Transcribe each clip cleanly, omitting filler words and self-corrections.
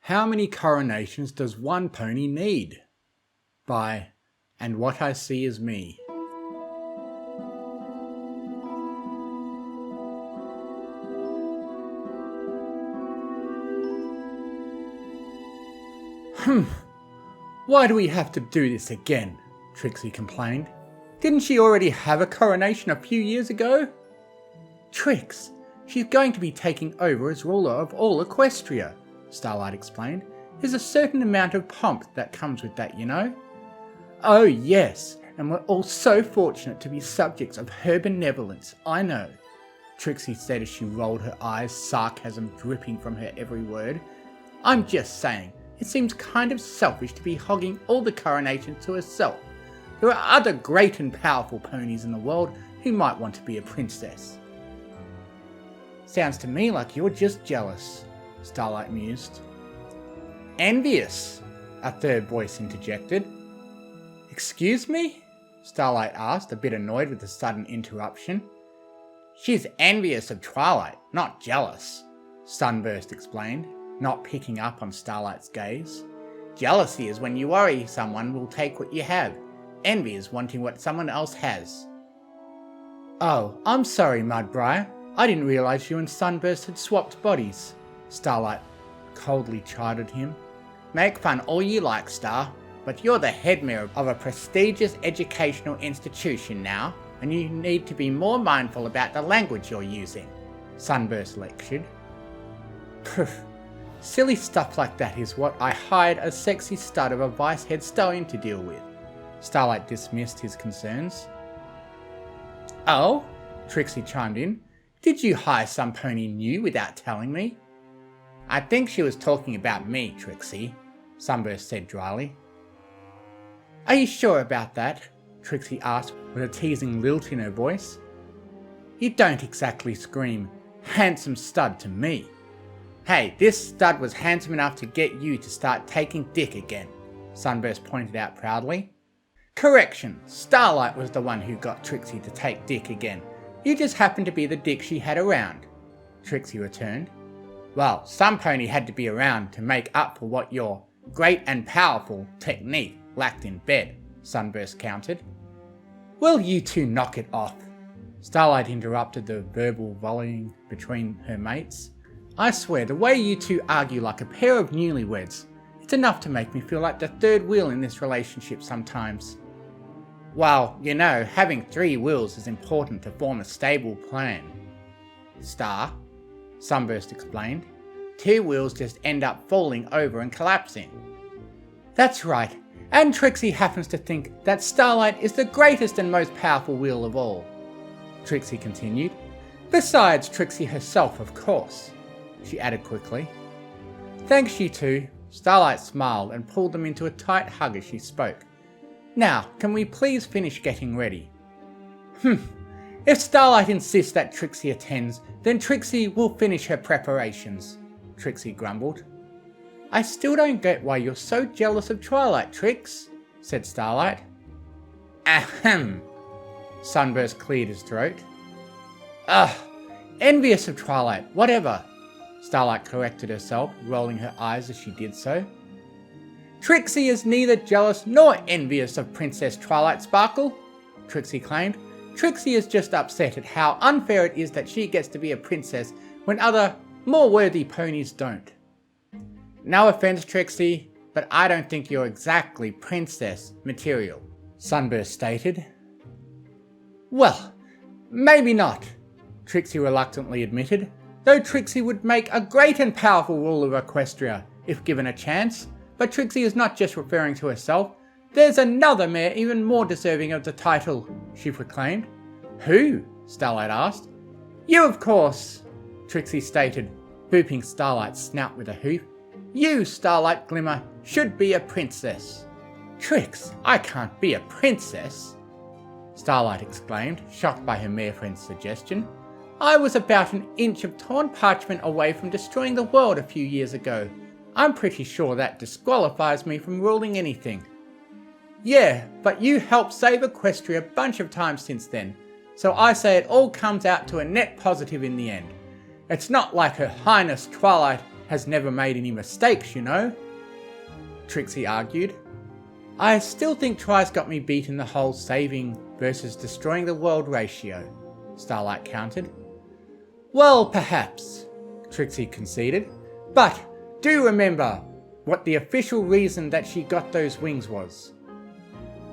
How many coronations does one pony need? By And What I See Is Me. Why do we have to do this again? Trixie complained. Didn't she already have a coronation a few years ago? Trix, she's going to be taking over as ruler of all Equestria, Starlight explained. There's a certain amount of pomp that comes with that, you know. Oh yes, and we're all so fortunate to be subjects of her benevolence, I know, Trixie said as she rolled her eyes, sarcasm dripping from her every word. I'm just saying, it seems kind of selfish to be hogging all the coronations to herself. There are other great and powerful ponies in the world who might want to be a princess. Sounds to me like you're just jealous, Starlight mused. Envious, a third voice interjected. Excuse me? Starlight asked, a bit annoyed with the sudden interruption. She's envious of Twilight, not jealous, Sunburst explained, not picking up on Starlight's gaze. Jealousy is when you worry someone will take what you have. Envy is wanting what someone else has. Oh, I'm sorry, Mudbriar. I didn't realise you and Sunburst had swapped bodies, Starlight coldly chided him. Make fun all you like, Star, but you're the head mirror of a prestigious educational institution now, and you need to be more mindful about the language you're using, Sunburst lectured. Poof. Silly stuff like that is what I hired a sexy stud of a vice head stallion to deal with. Starlight dismissed his concerns. Oh? Trixie chimed in. Did you hire some pony new without telling me? I think she was talking about me, Trixie, Sunburst said dryly. Are you sure about that? Trixie asked with a teasing lilt in her voice. You don't exactly scream, handsome stud to me. Hey, this stud was handsome enough to get you to start taking dick again, Sunburst pointed out proudly. Correction, Starlight was the one who got Trixie to take dick again. You just happened to be the dick she had around, Trixie returned. Well, some pony had to be around to make up for what your great and powerful technique lacked in bed, Sunburst countered. Will you two knock it off? Starlight interrupted the verbal volleying between her mates. I swear, the way you two argue like a pair of newlyweds, it's enough to make me feel like the third wheel in this relationship sometimes. Well, you know, having 3 wheels is important to form a stable plan. Star, Sunburst explained. 2 wheels just end up falling over and collapsing. That's right, and Trixie happens to think that Starlight is the greatest and most powerful wheel of all, Trixie continued. Besides Trixie herself, of course, she added quickly. Thanks, you two. Starlight smiled and pulled them into a tight hug as she spoke. Now, can we please finish getting ready? If Starlight insists that Trixie attends, then Trixie will finish her preparations, Trixie grumbled. I still don't get why you're so jealous of Twilight, Trix, said Starlight. Ahem. Sunburst cleared his throat. Envious of Twilight, whatever. Starlight corrected herself, rolling her eyes as she did so. Trixie is neither jealous nor envious of Princess Twilight Sparkle, Trixie claimed. Trixie is just upset at how unfair it is that she gets to be a princess when other, more worthy ponies don't. No offense, Trixie, but I don't think you're exactly princess material, Sunburst stated. Well, maybe not, Trixie reluctantly admitted, though Trixie would make a great and powerful ruler of Equestria if given a chance. But Trixie is not just referring to herself. There's another mare even more deserving of the title, she proclaimed. Who? Starlight asked. You, of course, Trixie stated, booping Starlight's snout with a hoof. You, Starlight Glimmer, should be a princess. Trix, I can't be a princess, Starlight exclaimed, shocked by her mare friend's suggestion. I was about an inch of torn parchment away from destroying the world a few years ago. I'm pretty sure that disqualifies me from ruling anything. Yeah, but you helped save Equestria a bunch of times since then, so I say it all comes out to a net positive in the end. It's not like Her Highness Twilight has never made any mistakes, you know," Trixie argued. "I still think Try's got me beat in the whole saving versus destroying the world ratio," Starlight countered. "Well, perhaps," Trixie conceded, "but do remember what the official reason that she got those wings was."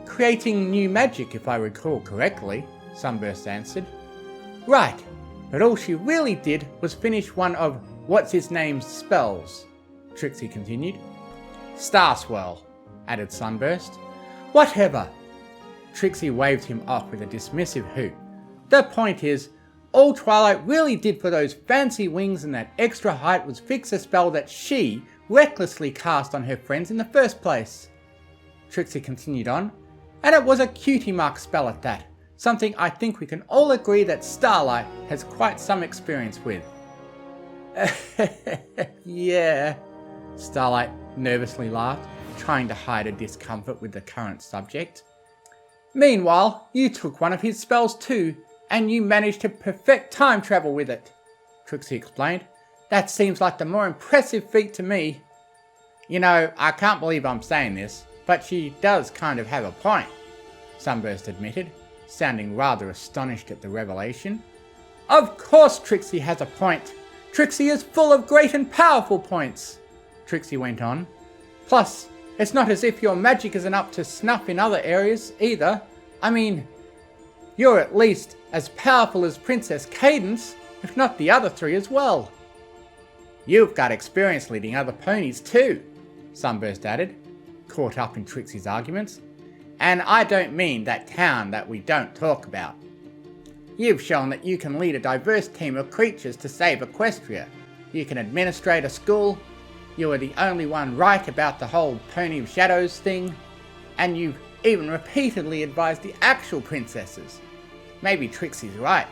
"Creating new magic, if I recall correctly," Sunburst answered. "Right, but all she really did was finish one of what's-his-name's spells," Trixie continued. "Starswell," added Sunburst. "Whatever." Trixie waved him off with a dismissive hoot. "The point is, all Twilight really did for those fancy wings and that extra height was fix a spell that she recklessly cast on her friends in the first place." Trixie continued on, "And it was a cutie mark spell at that, something I think we can all agree that Starlight has quite some experience with." "Yeah," Starlight nervously laughed, trying to hide her discomfort with the current subject. "Meanwhile, you took one of his spells too, and you managed to perfect time travel with it," Trixie explained. "That seems like the more impressive feat to me." "You know, I can't believe I'm saying this, but she does kind of have a point," Sunburst admitted, sounding rather astonished at the revelation. "Of course Trixie has a point. Trixie is full of great and powerful points," Trixie went on. "Plus, it's not as if your magic isn't up to snuff in other areas either. I mean, you're at least as powerful as Princess Cadence, if not the other three as well." "You've got experience leading other ponies too," Sunburst added, caught up in Trixie's arguments. "And I don't mean that town that we don't talk about. You've shown that you can lead a diverse team of creatures to save Equestria. You can administrate a school. You were the only one right about the whole Pony of Shadows thing. And you've even repeatedly advised the actual princesses. Maybe Trixie's right.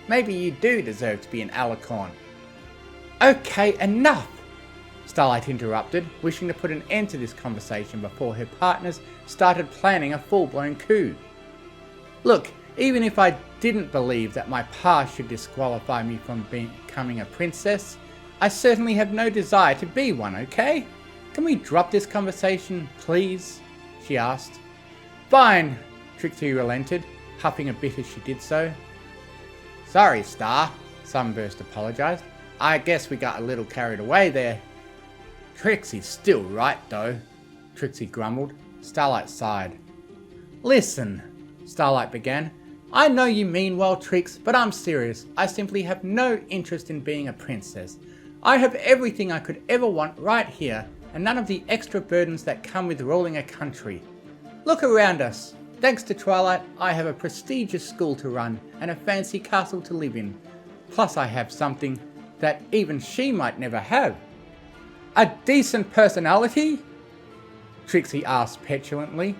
Maybe you do deserve to be an alicorn." "Okay, enough!" Starlight interrupted, wishing to put an end to this conversation before her partners started planning a full-blown coup. "Look, even if I didn't believe that my past should disqualify me from becoming a princess, I certainly have no desire to be one, okay? Can we drop this conversation, please?" she asked. "Fine," Trixie relented, huffing a bit as she did so. "Sorry, Star," Sunburst apologised. "I guess we got a little carried away there." "Trixie's still right, though," Trixie grumbled. Starlight sighed. "Listen," Starlight began. "I know you mean well, Trix, but I'm serious. I simply have no interest in being a princess. I have everything I could ever want right here, and none of the extra burdens that come with ruling a country. Look around us. Thanks to Twilight, I have a prestigious school to run and a fancy castle to live in. Plus I have something that even she might never have." "A decent personality?" Trixie asked petulantly.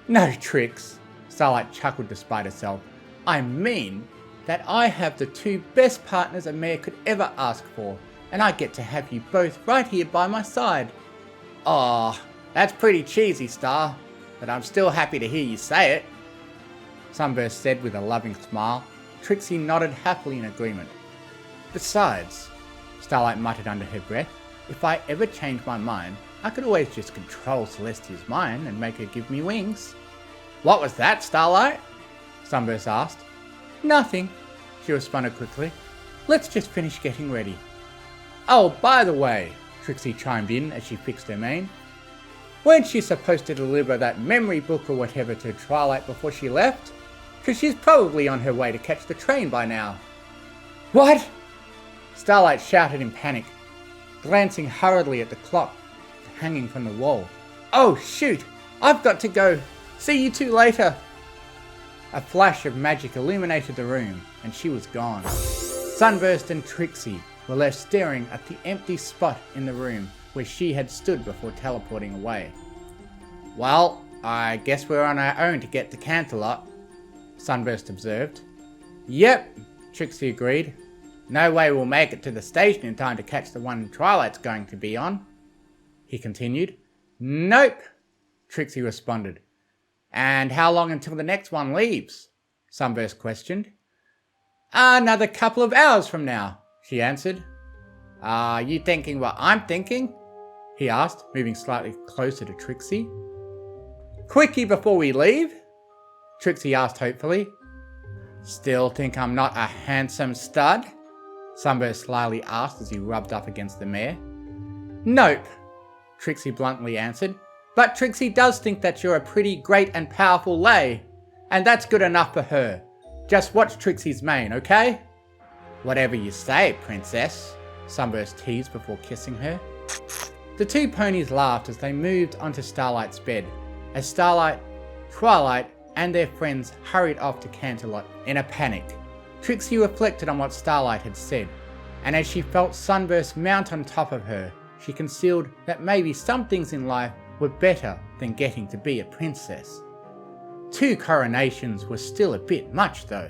"No, Trix," Starlight chuckled despite herself. "I mean that I have the two best partners a mayor could ever ask for, and I get to have you both right here by my side." "Aw, that's pretty cheesy, Star, but I'm still happy to hear you say it," Sunburst said with a loving smile. Trixie nodded happily in agreement. "Besides," Starlight muttered under her breath, "if I ever change my mind, I could always just control Celestia's mind and make her give me wings." "What was that, Starlight?" Sunburst asked. "Nothing," she responded quickly. "Let's just finish getting ready." "Oh, by the way," Trixie chimed in as she fixed her mane, "weren't she supposed to deliver that memory book or whatever to Twilight before she left? Because she's probably on her way to catch the train by now." "What?" Starlight shouted in panic, glancing hurriedly at the clock hanging from the wall. "Oh shoot, I've got to go. See you two later." A flash of magic illuminated the room, and she was gone. Sunburst and Trixie were left staring at the empty spot in the room where she had stood before teleporting away. "Well, I guess we're on our own to get to Canterlot," Sunburst observed. "Yep," Trixie agreed. "No way we'll make it to the station in time to catch the one Twilight's going to be on," he continued. "Nope," Trixie responded. "And how long until the next one leaves?" Sunburst questioned. "Another couple of hours from now," she answered. Are you thinking what I'm thinking? He asked, moving slightly closer to Trixie. Quickie before we leave? Trixie asked hopefully. Still think I'm not a handsome stud? Sunburst slyly asked as he rubbed up against the mare. Nope, Trixie bluntly answered, but Trixie does think that you're a pretty great and powerful lay, and that's good enough for her. Just watch Trixie's mane, okay? Whatever you say, princess, Sunburst teased before kissing her. The two ponies laughed as they moved onto Starlight's bed, as Starlight, Twilight, and their friends hurried off to Canterlot in a panic. Trixie reflected on what Starlight had said, and as she felt Sunburst mount on top of her, she concealed that maybe some things in life were better than getting to be a princess. 2 coronations was still a bit much though.